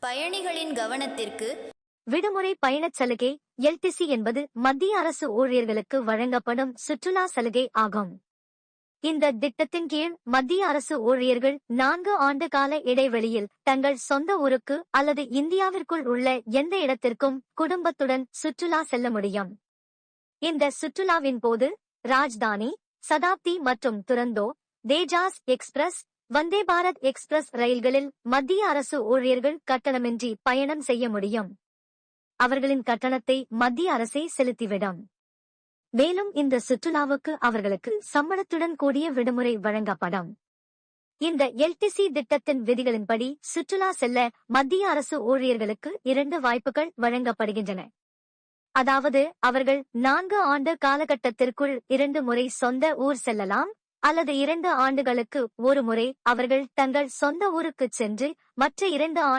பயணிகளின் கவனத்திற்கு. விடுமுறை பயணச் சலுகை எல்டிசி என்பது மத்திய அரசு ஊழியர்களுக்கு வழங்கப்படும் சுற்றுலா சலுகை ஆகும். இந்த திட்டத்தின் கீழ் மத்திய அரசு ஊழியர்கள் 4 ஆண்டு கால இடைவெளியில் தங்கள் சொந்த ஊருக்கு அல்லது இந்தியாவிற்குள் உள்ள எந்த இடத்திற்கும் குடும்பத்துடன் சுற்றுலா செல்ல முடியும். இந்த சுற்றுலாவின் போது ராஜ்தானி, சதாப்தி மற்றும் துரந்தோ, தேஜாஸ் எக்ஸ்பிரஸ், வந்தே பாரத் எக்ஸ்பிரஸ் ரயில்களில் மத்திய அரசு ஊழியர்கள் கட்டணமின்றி பயணம் செய்ய முடியும். அவர்களின் கட்டணத்தை மத்திய அரசே செலுத்திவிடும். மேலும் இந்த சுற்றுலாவுக்கு அவர்களுக்கு சம்பளத்துடன் கூடிய விடுமுறை வழங்கப்படும். இந்த எல்டிசி திட்டத்தின் விதிகளின்படி சுற்றுலா செல்ல மத்திய அரசு ஊழியர்களுக்கு 2 வாய்ப்புகள் வழங்கப்படுகின்றன. அதாவது அவர்கள் 4 ஆண்டு காலகட்டத்திற்குள் 2 முறை சொந்த ஊர் செல்லலாம், அல்லது 2 ஆண்டுகளுக்கு ஒரு முறை அவர்கள் தங்கள் சொந்த ஊருக்குச் சென்று மற்ற 2